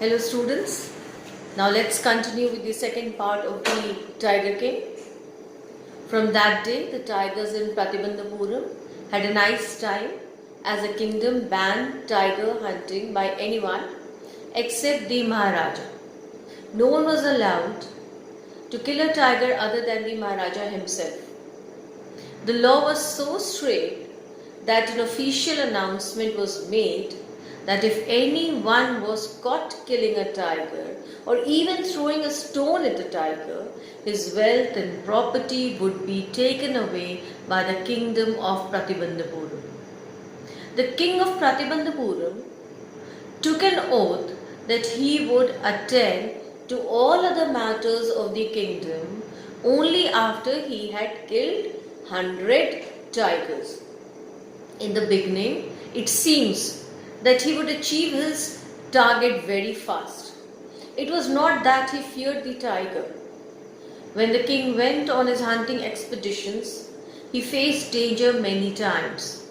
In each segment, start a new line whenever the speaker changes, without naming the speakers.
Hello students, now let's continue with the second part of the Tiger King. From that day, the tigers in Pratibandhapuram had a nice time as the kingdom banned tiger hunting by anyone except the Maharaja. No one was allowed to kill a tiger other than the Maharaja himself. The law was so strict that an official announcement was made that if anyone was caught killing a tiger or even throwing a stone at a tiger, his wealth and property would be taken away by the kingdom of Pratibandhapuram. The king of Pratibandhapuram took an oath that he would attend to all other matters of the kingdom only after he had killed 100 tigers. In the beginning, it seems that he would achieve his target very fast. It was not that he feared the tiger. When the king went on his hunting expeditions, he faced danger many times.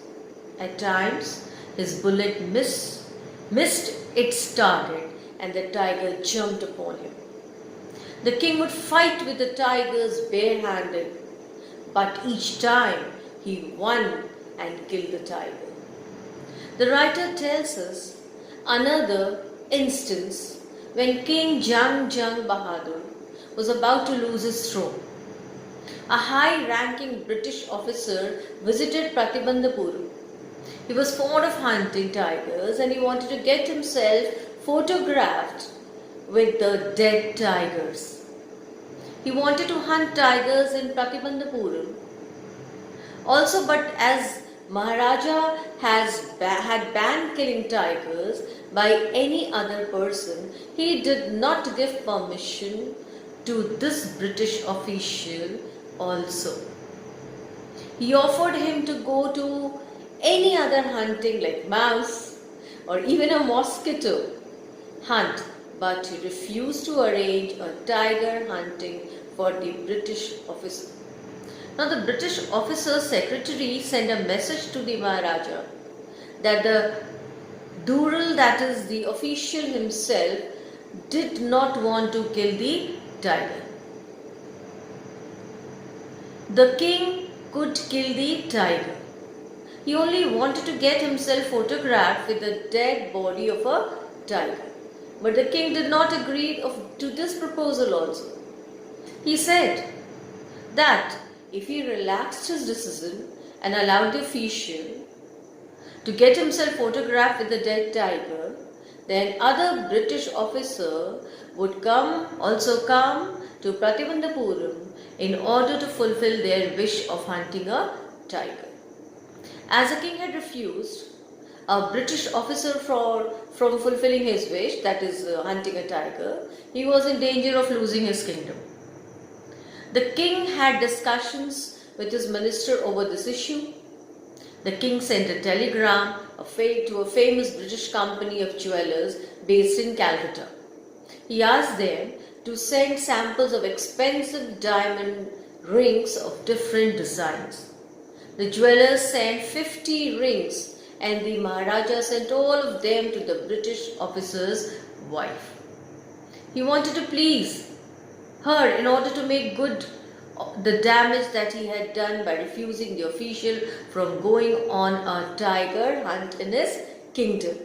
At times, his bullet missed its target and the tiger jumped upon him. The king would fight with the tigers barehanded, but each time he won and killed the tiger. The writer tells us another instance when King Jang Bahadur was about to lose his throne. A high-ranking British officer visited Pratibandhapuram. He was fond of hunting tigers and he wanted to get himself photographed with the dead tigers. He wanted to hunt tigers in Pratibandhapuram. Also, but as Maharaja had banned killing tigers by any other person, he did not give permission to this British official also. He offered him to go to any other hunting like mouse or even a mosquito hunt, but he refused to arrange a tiger hunting for the British officer. Now the British officer's secretary sent a message to the Maharaja that the Dural, that is the official himself, did not want to kill the tiger. The king could kill the tiger. He only wanted to get himself photographed with the dead body of a tiger. But the king did not agree to this proposal also. He said that if he relaxed his decision and allowed the official to get himself photographed with the dead tiger, then other British officer would also come to Pratibandhapuram in order to fulfill their wish of hunting a tiger. As the king had refused a British officer from fulfilling his wish, that is hunting a tiger, he was in danger of losing his kingdom. The king had discussions with his minister over this issue. The king sent a telegram to a famous British company of jewelers based in Calcutta. He asked them to send samples of expensive diamond rings of different designs. The jewelers sent 50 rings and the Maharaja sent all of them to the British officer's wife. He wanted to please her in order to make good the damage that he had done by refusing the official from going on a tiger hunt in his kingdom.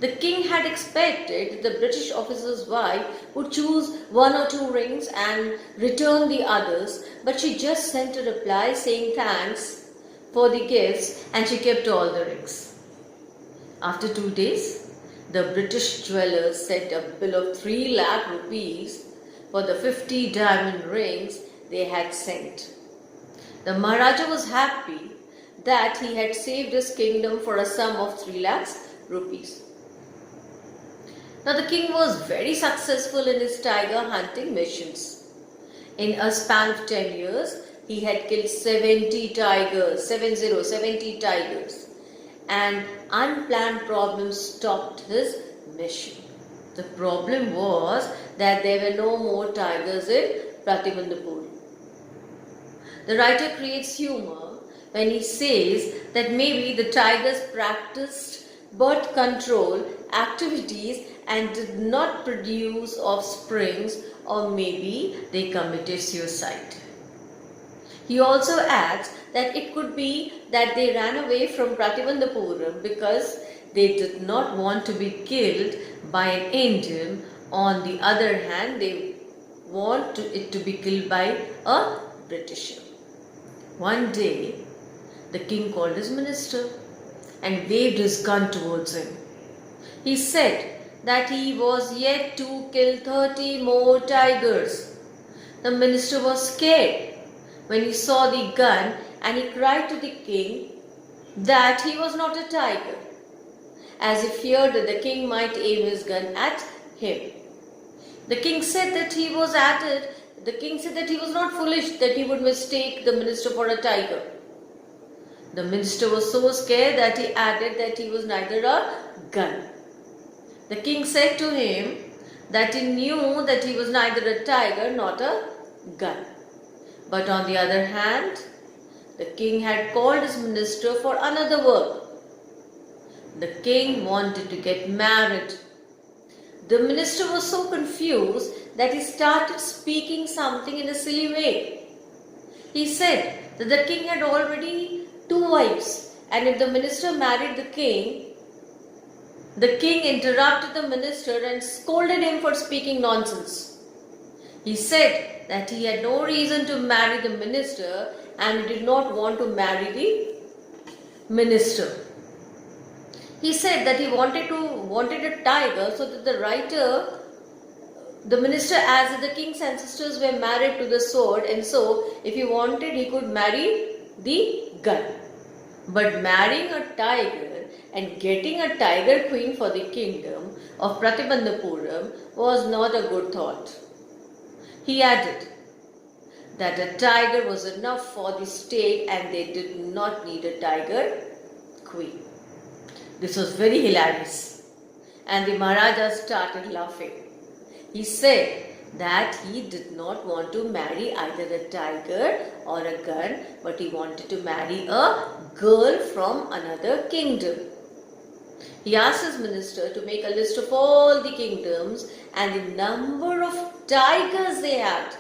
The king had expected the British officer's wife would choose one or two rings and return the others, but she just sent a reply saying thanks for the gifts and she kept all the rings. After 2 days, the British jewelers sent a bill of 3 lakh rupees for the 50 diamond rings they had sent. The Maharaja was happy that he had saved his kingdom for a sum of 3 lakhs rupees. Now the king was very successful in his tiger hunting missions. In a span of 10 years, he had killed 70 tigers, 70 tigers, and unplanned problems stopped his mission. The problem was that there were no more tigers in Pratibandhapuram. The writer creates humor when he says that maybe the tigers practiced birth control activities and did not produce offsprings, or maybe they committed suicide. He also adds that it could be that they ran away from Pratibandhapuram because they did not want to be killed by an Indian. On the other hand, they want it to be killed by a Britisher. One day, the king called his minister and waved his gun towards him. He said that he was yet to kill 30 more tigers. The minister was scared when he saw the gun, and he cried to the king that he was not a tiger, as he feared that the king might aim his gun at him. The king said that he was not foolish, that he would mistake the minister for a tiger. The minister was so scared that he added that he was neither a gun. The king said to him that he knew that he was neither a tiger nor a gun. But on the other hand, the king had called his minister for another work. The king wanted to get married. The minister was so confused that he started speaking something in a silly way. He said that the king had already 2 wives, and if the minister married the king interrupted the minister and scolded him for speaking nonsense. He said that he had no reason to marry the minister and he did not want to marry the minister. He said that he wanted a tiger so that the minister, as the king's ancestors were married to the sword, and so if he wanted, he could marry the gun. But marrying a tiger and getting a tiger queen for the kingdom of Pratibandhapuram was not a good thought. He added that a tiger was enough for the state and they did not need a tiger queen. This was very hilarious, and the Maharaja started laughing. He said that he did not want to marry either a tiger or a gun, but he wanted to marry a girl from another kingdom. He asked his minister to make a list of all the kingdoms and the number of tigers they had.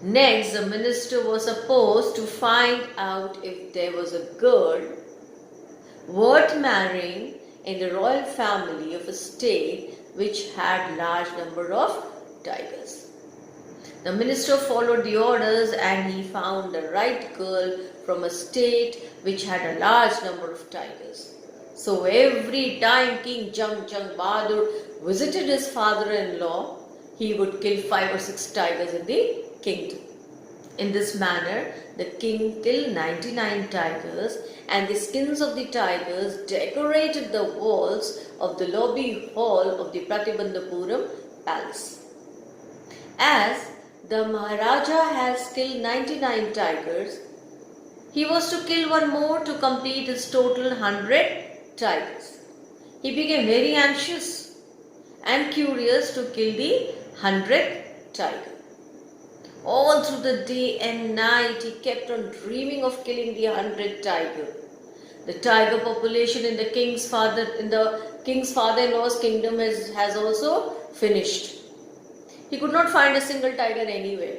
Next, the minister was supposed to find out if there was a girl worth marrying in the royal family of a state which had large number of tigers. The minister followed the orders and he found the right girl from a state which had a large number of tigers. So every time King Jang Bahadur visited his father-in-law, he would kill 5 or 6 tigers in the kingdom. In this manner, the king killed 99 tigers, and the skins of the tigers decorated the walls of the lobby hall of the Pratibandhapuram palace. As the Maharaja has killed 99 tigers, he was to kill one more to complete his total 100 tigers. He became very anxious and curious to kill the 100th tiger. All through the day and night, he kept on dreaming of killing the 100th tiger. The tiger population in the king's father-in-law's kingdom has also finished. He could not find a single tiger anywhere.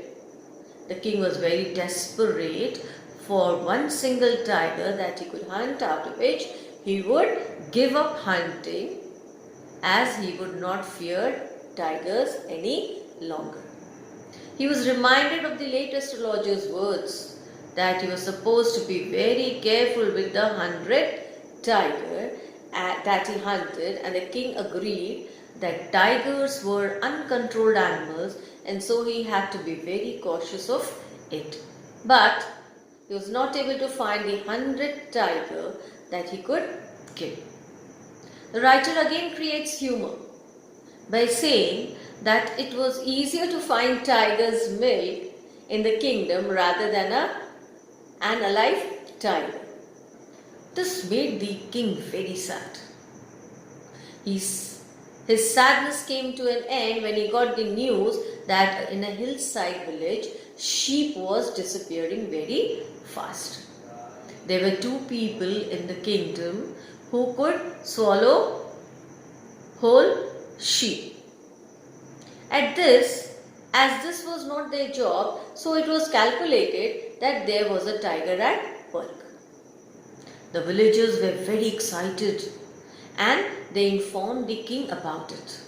The king was very desperate for one single tiger that he could hunt, after which he would give up hunting, as he would not fear tigers any longer. He was reminded of the late astrologer's words that he was supposed to be very careful with the 100th tiger that he hunted, and the king agreed that tigers were uncontrolled animals, and so he had to be very cautious of it. But he was not able to find the 100th tiger that he could kill. The writer again creates humor by saying that it was easier to find tiger's milk in the kingdom rather than an alive tiger. This made the king very sad. His sadness came to an end when he got the news that in a hillside village, sheep was disappearing very fast. There were 2 people in the kingdom who could swallow whole sheep. At this, as this was not their job, so it was calculated that there was a tiger at work. The villagers were very excited and they informed the king about it.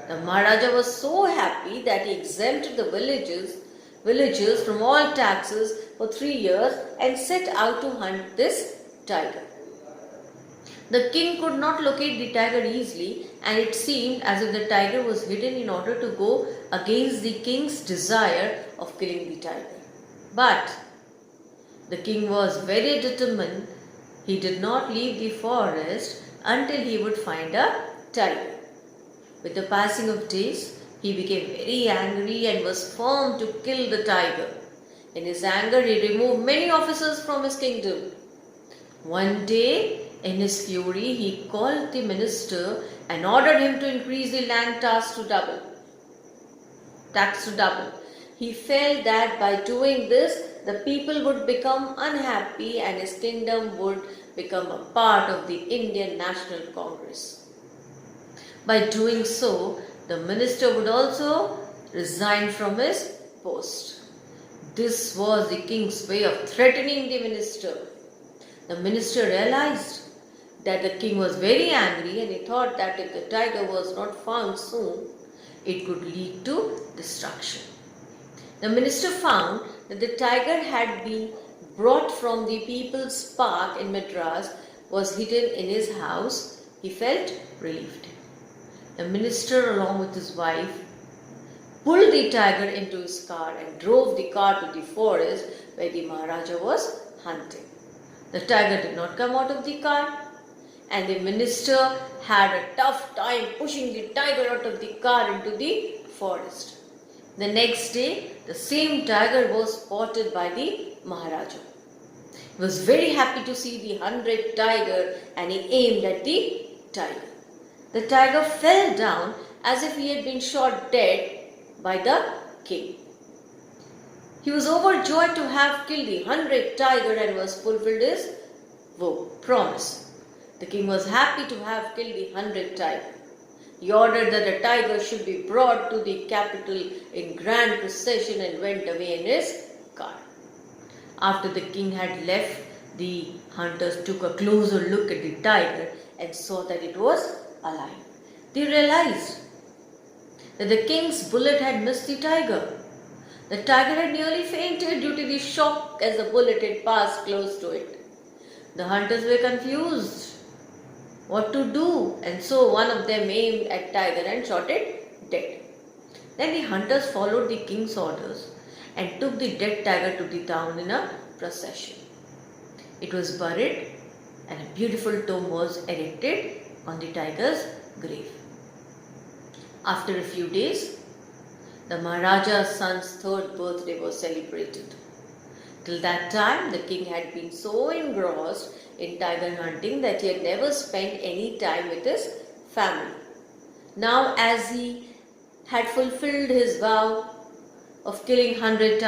The Maharaja was so happy that he exempted the villagers from all taxes for 3 years and set out to hunt this tiger. The king could not locate the tiger easily, and it seemed as if the tiger was hidden in order to go against the king's desire of killing the tiger. But the king was very determined. He did not leave the forest until he would find a tiger. With the passing of days, he became very angry and was firm to kill the tiger. In his anger, he removed many officers from his kingdom. One day, in his fury, he called the minister and ordered him to increase the land tax to double. He felt that by doing this, the people would become unhappy and his kingdom would become a part of the Indian National Congress. By doing so, the minister would also resign from his post. This was the king's way of threatening the minister. The minister realized that the king was very angry and he thought that if the tiger was not found soon, it could lead to destruction. The minister found that the tiger had been brought from the People's Park in Madras, was hidden in his house. He felt relieved. The minister, along with his wife, pulled the tiger into his car and drove the car to the forest where the Maharaja was hunting. The tiger did not come out of the car, and the minister had a tough time pushing the tiger out of the car into the forest. The next day, the same tiger was spotted by the Maharaja. He was very happy to see the 100th tiger and he aimed at the tiger. The tiger fell down as if he had been shot dead by the king. He was overjoyed to have killed the 100th tiger and was fulfilled his promise. The king was happy to have killed the 100th tiger. He ordered that the tiger should be brought to the capital in grand procession and went away in his car. After the king had left, the hunters took a closer look at the tiger and saw that it was alive. They realized that the king's bullet had missed the tiger. The tiger had nearly fainted due to the shock as the bullet had passed close to it. The hunters were confused what to do, and so one of them aimed at tiger and shot it dead. Then the hunters followed the king's orders and took the dead tiger to the town in a procession. It was buried and a beautiful tomb was erected on the tiger's grave. After a few days, the Maharaja's son's 3rd birthday was celebrated. Till that time, the king had been so engrossed in tiger hunting that he had never spent any time with his family. Now, as he had fulfilled his vow of killing 100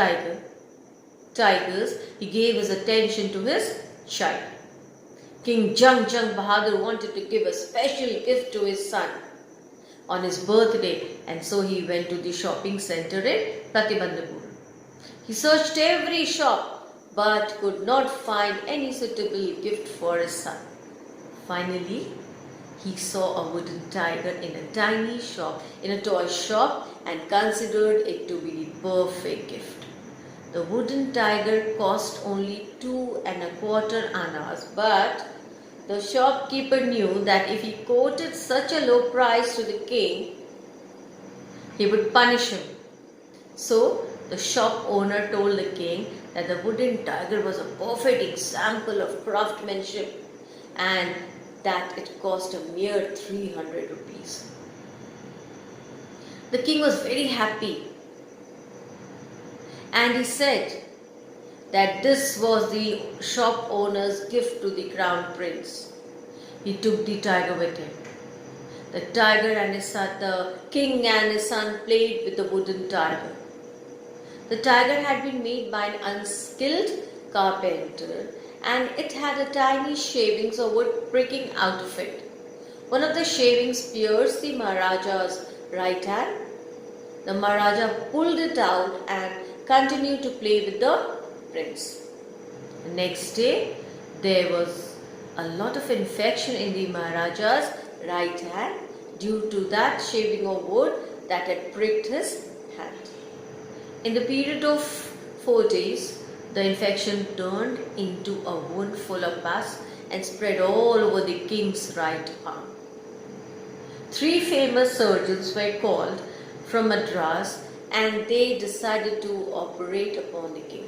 tigers, he gave his attention to his child. King Jung Bahadur wanted to give a special gift to his son on his birthday, and so he went to the shopping center in Pratibandhapur. He searched every shop but could not find any suitable gift for his son. Finally, he saw a wooden tiger in a tiny shop, in a toy shop, and considered it to be the perfect gift. The wooden tiger cost only 2¼ annas, but the shopkeeper knew that if he quoted such a low price to the king, he would punish him. So, the shop owner told the king that the wooden tiger was a perfect example of craftsmanship and that it cost a mere 300 rupees. The king was very happy and he said that this was the shop owner's gift to the crown prince. He took the tiger with him. The king and his son played with the wooden tiger. The tiger had been made by an unskilled carpenter and it had a tiny shavings of wood pricking out of it. one of the shavings pierced the Maharaja's right hand. The Maharaja pulled it out and continued to play with the prince. The next day, there was a lot of infection in the Maharaja's right hand due to that shaving of wood that had pricked his hand. In the period of 4 days, the infection turned into a wound full of pus and spread all over the king's right arm. 3 famous surgeons were called from Madras and they decided to operate upon the king.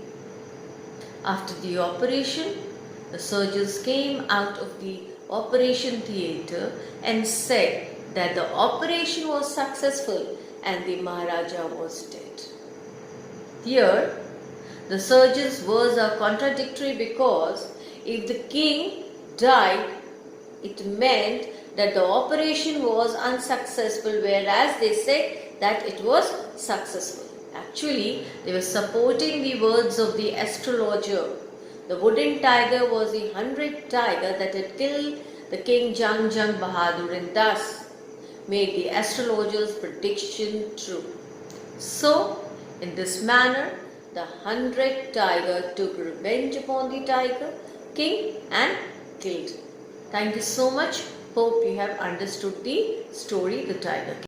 After the operation, the surgeons came out of the operation theatre and said that the operation was successful and the Maharaja was dead. Here, the surgeons' words are contradictory because if the king died, it meant that the operation was unsuccessful, whereas they said that it was successful. Actually, they were supporting the words of the astrologer. The wooden tiger was the 100th tiger that had killed the king Jang Bahadur and thus made the astrologer's prediction true. So, in this manner, the 100th tiger took revenge upon the tiger king and killed him. Thank you so much. Hope you have understood the story, The Tiger King.